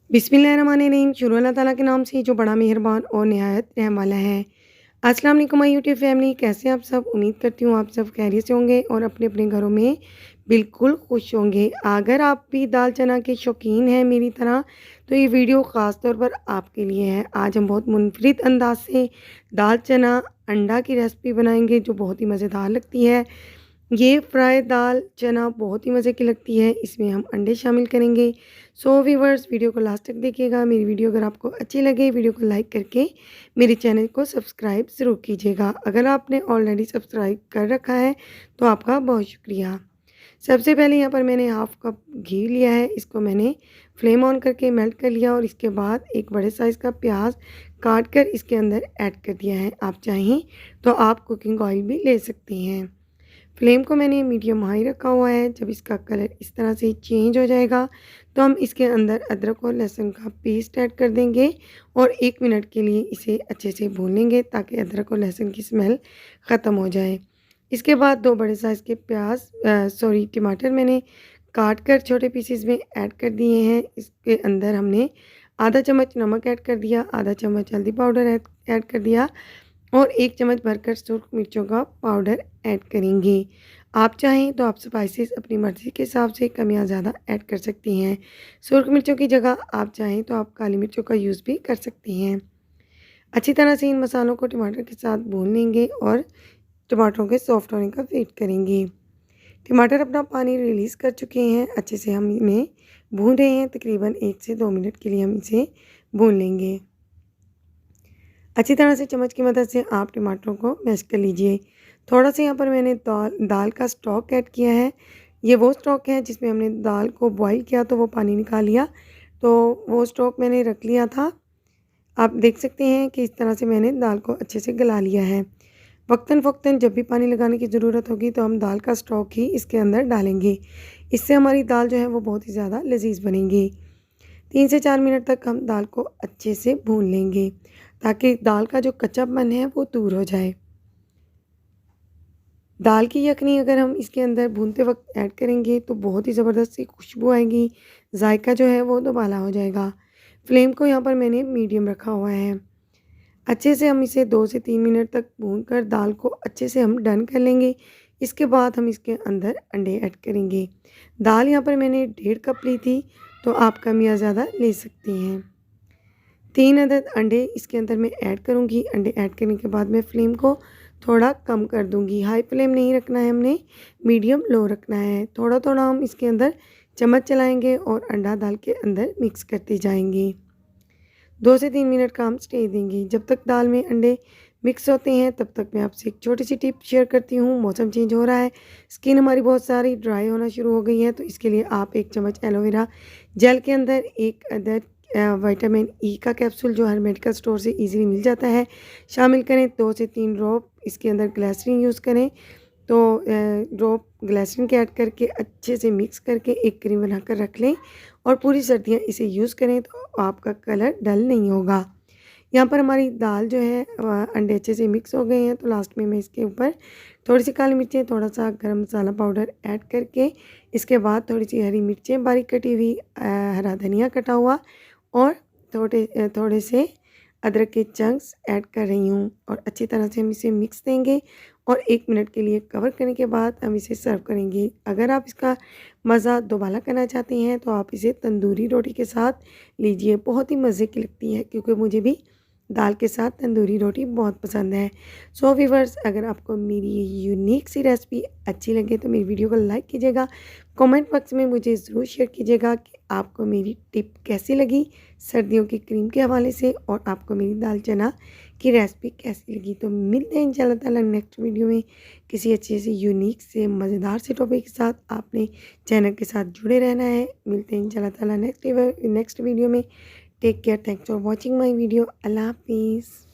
बिस्मिल्लाहिर्रहमानिर्रहीम। शुरू अल्लाह ताला के नाम से जो बड़ा मेहरबान और निहायत रहम वाला है। अस्सलाम वालेकुम माय यूट्यूब फैमिली, कैसे हैं आप सब? उम्मीद करती हूँ आप सब खैरियत से होंगे और अपने-अपने घरों में बिल्कुल खुश होंगे। अगर आप भी दाल चना के शौकीन हैं मेरी तरह, तो ये वीडियो ख़ास तौर पर आपके लिए है। आज हम बहुत मुनफ़रिद अंदाज़ से दाल चना अंडा की रेसिपी बनाएँगे जो बहुत ही मज़ेदार लगती है। ये फ्राई दाल चना बहुत ही मज़े की लगती है। इसमें हम अंडे शामिल करेंगे। सो व्यूअर्स, वीडियो को लास्ट तक देखिएगा। मेरी वीडियो अगर आपको अच्छी लगे, वीडियो को लाइक करके मेरे चैनल को सब्सक्राइब ज़रूर कीजिएगा। अगर आपने ऑलरेडी सब्सक्राइब कर रखा है तो आपका बहुत शुक्रिया। सबसे पहले यहाँ पर मैंने हाफ़ कप घी लिया है। इसको मैंने फ्लेम ऑन करके मेल्ट कर लिया और इसके बाद एक बड़े साइज़ का प्याज काट कर इसके अंदर ऐड कर दिया है। आप चाहें तो आप कुकिंग ऑयल भी ले सकते हैं। फ्लेम को मैंने मीडियम हाई रखा हुआ है। जब इसका कलर इस तरह से चेंज हो जाएगा तो हम इसके अंदर अदरक और लहसुन का पेस्ट ऐड कर देंगे और 1 मिनट के लिए इसे अच्छे से भून लेंगे ताकि अदरक और लहसुन की स्मेल ख़त्म हो जाए। इसके बाद 2 बड़े साइज़ के टमाटर मैंने काट कर छोटे पीसेस में ऐड कर दिए हैं। इसके अंदर हमने आधा चम्मच नमक ऐड कर दिया, आधा चम्मच हल्दी पाउडर ऐड कर दिया और 1 चम्मच भरकर सुर्ख मिर्चों का पाउडर ऐड करेंगे। आप चाहें तो आप स्पाइसेस अपनी मर्ज़ी के हिसाब से कम या ज़्यादा ऐड कर सकती हैं। सुर्ख मिर्चों की जगह आप चाहें तो आप काली मिर्चों का यूज़ भी कर सकती हैं। अच्छी तरह से इन मसालों को टमाटर के साथ भून लेंगे और टमाटरों के सॉफ्ट होने का वेट करेंगे। टमाटर अपना पानी रिलीज़ कर चुके हैं। अच्छे से हम इन्हें भून रहे हैं। तकरीबन 1 से 2 मिनट के लिए हम इसे भून लेंगे। अच्छी तरह से चम्मच की मदद से आप टमाटरों को मैश कर लीजिए। थोड़ा सा यहाँ पर मैंने दाल का स्टॉक ऐड किया है। ये वो स्टॉक है जिसमें हमने दाल को बॉईल किया तो वो पानी निकाल लिया, तो वो स्टॉक मैंने रख लिया था। आप देख सकते हैं कि इस तरह से मैंने दाल को अच्छे से गला लिया है। वक्तन-फ़ौक्तन जब भी पानी लगाने की ज़रूरत होगी तो हम दाल का स्टॉक ही इसके अंदर डालेंगे। इससे हमारी दाल जो है वो बहुत ही ज़्यादा लज़ीज़ बनेगी। 3 से 4 मिनट तक हम दाल को अच्छे से भून लेंगे ताकि दाल का जो कच्चापन है वो दूर हो जाए। दाल की यखनी अगर हम इसके अंदर भूनते वक़्त ऐड करेंगे तो बहुत ही ज़बरदस्त सी खुशबू आएगी, जायका जो है वो दुबाला हो जाएगा। फ्लेम को यहाँ पर मैंने मीडियम रखा हुआ है। अच्छे से हम इसे 2 से 3 मिनट तक भूनकर दाल को अच्छे से हम डन कर लेंगे। इसके बाद हम इसके अंदर अंडे ऐड करेंगे। दाल यहाँ पर मैंने 1.5 कप ली थी, तो आप कम या ज़्यादा ले सकती हैं। 3 अदद अंडे इसके अंदर मैं ऐड करूँगी। अंडे ऐड करने के बाद मैं फ्लेम को थोड़ा कम कर दूँगी। हाई फ्लेम नहीं रखना है हमने, मीडियम लो रखना है। थोड़ा-थोड़ा हम इसके अंदर चम्मच चलाएँगे और अंडा दाल के अंदर मिक्स करते जाएँगे। 2 से 3 मिनट का हम स्टे देंगे। जब तक दाल में अंडे मिक्स होते हैं तब तक मैं आपसे एक छोटी-सी टिप शेयर करती हूँ। मौसम चेंज हो रहा है, स्किन हमारी बहुत सारी ड्राई होना शुरू हो गई है, तो इसके लिए आप 1 चम्मच एलोवेरा जेल के अंदर 1 अदद विटामिन ई का कैप्सूल जो हर मेडिकल स्टोर से ईज़िली मिल जाता है, शामिल करें। 2 से 3 ड्रॉप इसके अंदर ग्लिसरीन यूज़ करें। तो ड्रॉप ग्लिसरीन के ऐड करके अच्छे से मिक्स करके एक क्रीम बनाकर रख लें और पूरी सर्दियाँ इसे यूज़ करें तो आपका कलर डल नहीं होगा। यहाँ पर हमारी दाल जो है अंडे अच्छे से मिक्स हो गए हैं, तो लास्ट में मैं इसके ऊपर थोड़ी-सी काली मिर्चें, थोड़ा-सा गरम मसाला पाउडर ऐड करके इसके बाद थोड़ी-सी हरी मिर्चें बारीक कटी हुई, हरा धनिया कटा हुआ और थोड़े से अदरक के चंक्स ऐड कर रही हूँ और अच्छी तरह से हम इसे मिक्स देंगे और 1 मिनट के लिए कवर करने के बाद हम इसे सर्व करेंगे। अगर आप इसका मज़ा दोबाला करना चाहते हैं तो आप इसे तंदूरी रोटी के साथ लीजिए, बहुत ही मज़े की लगती है क्योंकि मुझे भी दाल के साथ तंदूरी रोटी बहुत पसंद है। सो व्यूअर्स, अगर आपको मेरी ये यूनिक सी रेसिपी अच्छी लगे तो मेरी वीडियो को लाइक कीजिएगा। कमेंट बॉक्स में मुझे ज़रूर शेयर कीजिएगा कि आपको मेरी टिप कैसी लगी सर्दियों की क्रीम के हवाले से और आपको मेरी दाल चना की रेसिपी कैसी लगी। तो मिलते हैं इंशाल्लाह ताला नेक्स्ट वीडियो में किसी अच्छे से यूनिक से मज़ेदार से टॉपिक के साथ। आपने चैनल के साथ जुड़े रहना है। मिलते हैं इंशाल्लाह ताला नेक्स्ट वीडियो में। Take care, thanks for watching my video. अल्लाह हाफिज़।